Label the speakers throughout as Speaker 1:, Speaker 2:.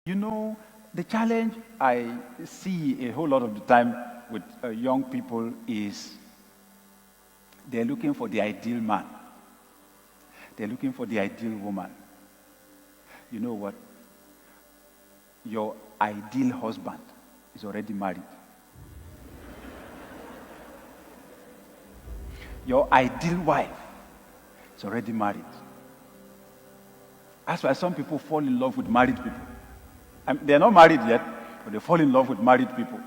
Speaker 1: You know, the challenge I see a whole lot of the time with young people is they're looking for the ideal man. They're looking for the ideal woman. You know what? Your ideal husband is already married. Your ideal wife is already married. That's why some people fall in love with married people. They're not married yet, but they fall in love with married people.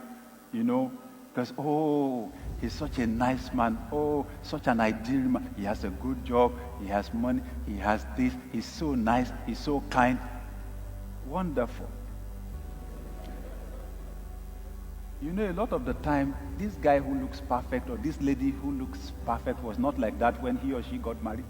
Speaker 1: You know, because, oh, he's such a nice man. Oh, such an ideal man. He has a good job. He has money. He has this. He's so nice. He's so kind. Wonderful. You know, a lot of the time, this guy who looks perfect or this lady who looks perfect was not like that when he or she got married.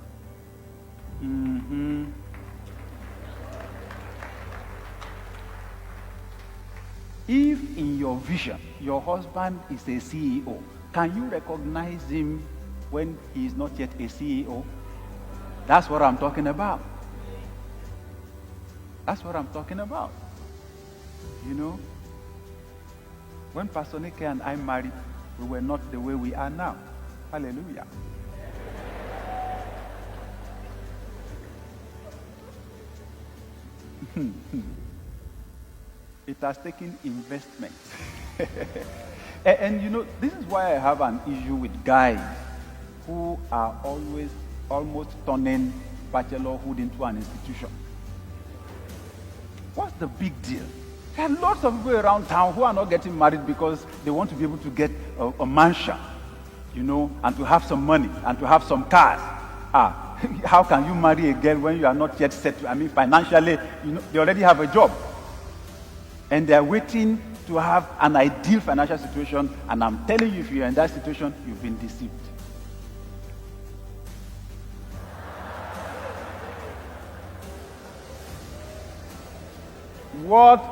Speaker 1: If in your vision, your husband is a CEO, can you recognize him when he is not yet a CEO? That's what I'm talking about. That's what I'm talking about. You know, when Pastor Nick and I married, we were not the way we are now. Hallelujah. It has taken investment. and you know, this is why I have an issue with guys who are always almost turning bachelorhood into an institution. What's the big deal? There are lots of people around town who are not getting married because they want to be able to get a mansion, you know, and to have some money and to have some cars. How can you marry a girl when you are not yet set? I mean, financially, you know, they already have a job. And they're waiting to have an ideal financial situation. And I'm telling you, if you're in that situation, you've been deceived. What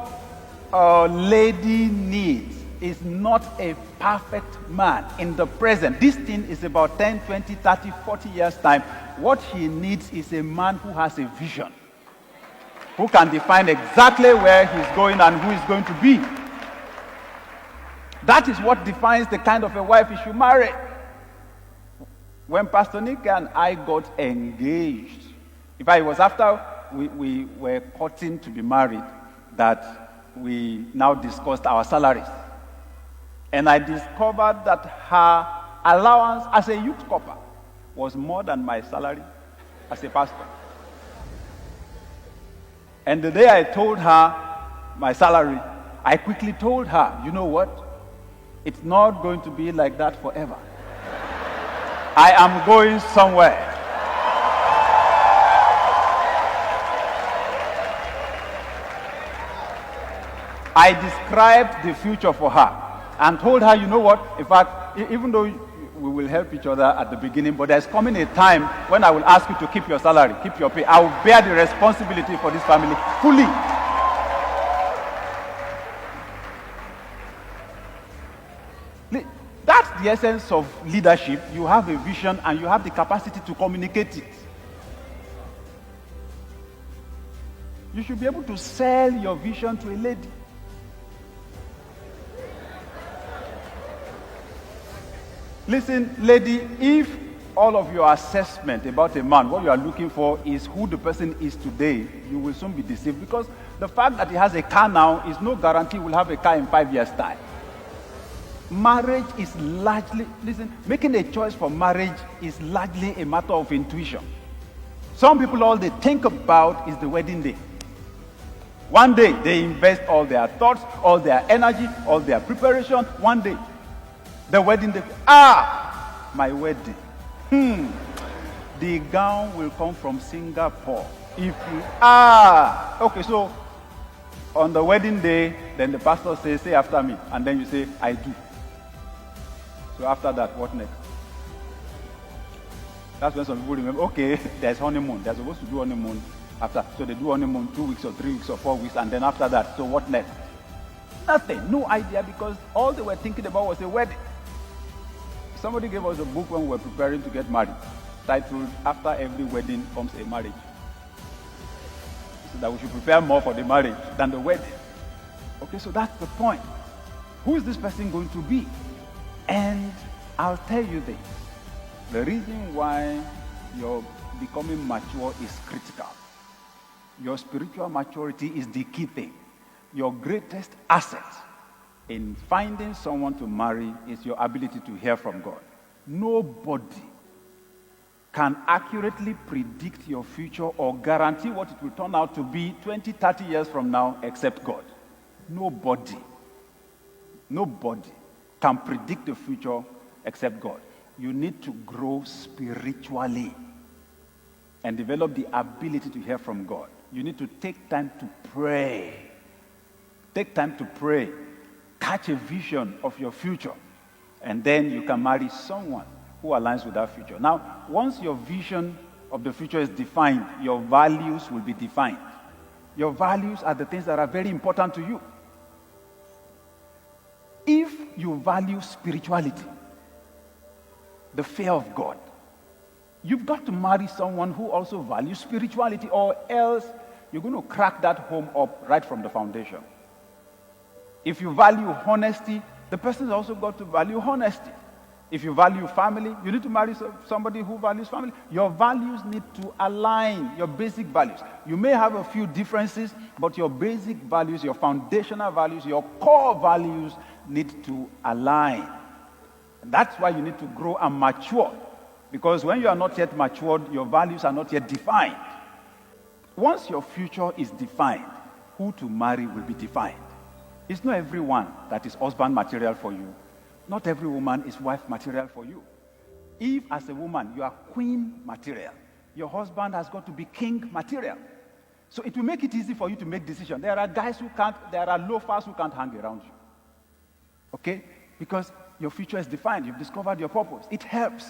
Speaker 1: a lady needs is not a perfect man in the present. This thing is about 10, 20, 30, 40 years' time. What she needs is a man who has a vision, who can define exactly where he's going and who he's going to be. That is what defines the kind of a wife he should marry. When Pastor Nick and I got engaged, in fact, it was after we were courting to be married that we now discussed our salaries. And I discovered that her allowance as a youth corper was more than my salary as a pastor. And the day I told her my salary, I quickly told her, you know what? It's not going to be like that forever. I am going somewhere. I described the future for her and told her, you know what? In fact, even though we will help each other at the beginning, but there's coming a time when I will ask you to keep your salary, keep your pay. I will bear the responsibility for this family fully. That's the essence of leadership. You have a vision and you have the capacity to communicate it. You should be able to sell your vision to a lady. Listen, lady, if all of your assessment about a man, what you are looking for is who the person is today, you will soon be deceived, because the fact that he has a car now is no guarantee he will have a car in 5 years' time. Marriage is largely, listen, making a choice for marriage is largely a matter of intuition. Some people, all they think about is the wedding day. One day, they invest all their thoughts, all their energy, all their preparation. One day, the wedding day. My wedding. The gown will come from Singapore. If you okay, so on the wedding day, then the pastor says, say after me, and then you say, I do. So after that, what next? That's when some people remember, okay, there's honeymoon. They're supposed to do honeymoon after. So they do honeymoon 2 weeks or 3 weeks or 4 weeks, and then after that, so what next? Nothing, no idea, because all they were thinking about was a wedding. Somebody gave us a book when we were preparing to get married, titled, After Every Wedding Comes a Marriage. that we should prepare more for the marriage than the wedding. Okay, so that's the point. Who is this person going to be? And I'll tell you this. The reason why your becoming mature is critical. Your spiritual maturity is the key thing. Your greatest asset in finding someone to marry is your ability to hear from God. Nobody can accurately predict your future or guarantee what it will turn out to be 20, 30 years from now except God. Nobody can predict the future except God. You need to grow spiritually and develop the ability to hear from God. You need to take time to pray. Take time to pray. Catch a vision of your future. And then you can marry someone who aligns with that future. Now, once your vision of the future is defined, your values will be defined. Your values are the things that are very important to you. If you value spirituality, the fear of God, you've got to marry someone who also values spirituality, or else you're going to crack that home up right from the foundation. If you value honesty, the person's also got to value honesty. If you value family, you need to marry somebody who values family. Your values need to align, your basic values. You may have a few differences, but your basic values, your foundational values, your core values need to align. And that's why you need to grow and mature. Because when you are not yet matured, your values are not yet defined. Once your future is defined, who to marry will be defined. It's not everyone that is husband material for you. Not every woman is wife material for you. If, as a woman, you are queen material, your husband has got to be king material. So it will make it easy for you to make decisions. There are guys who can't, there are loafers who can't hang around you. Okay? Because your future is defined. You've discovered your purpose. It helps.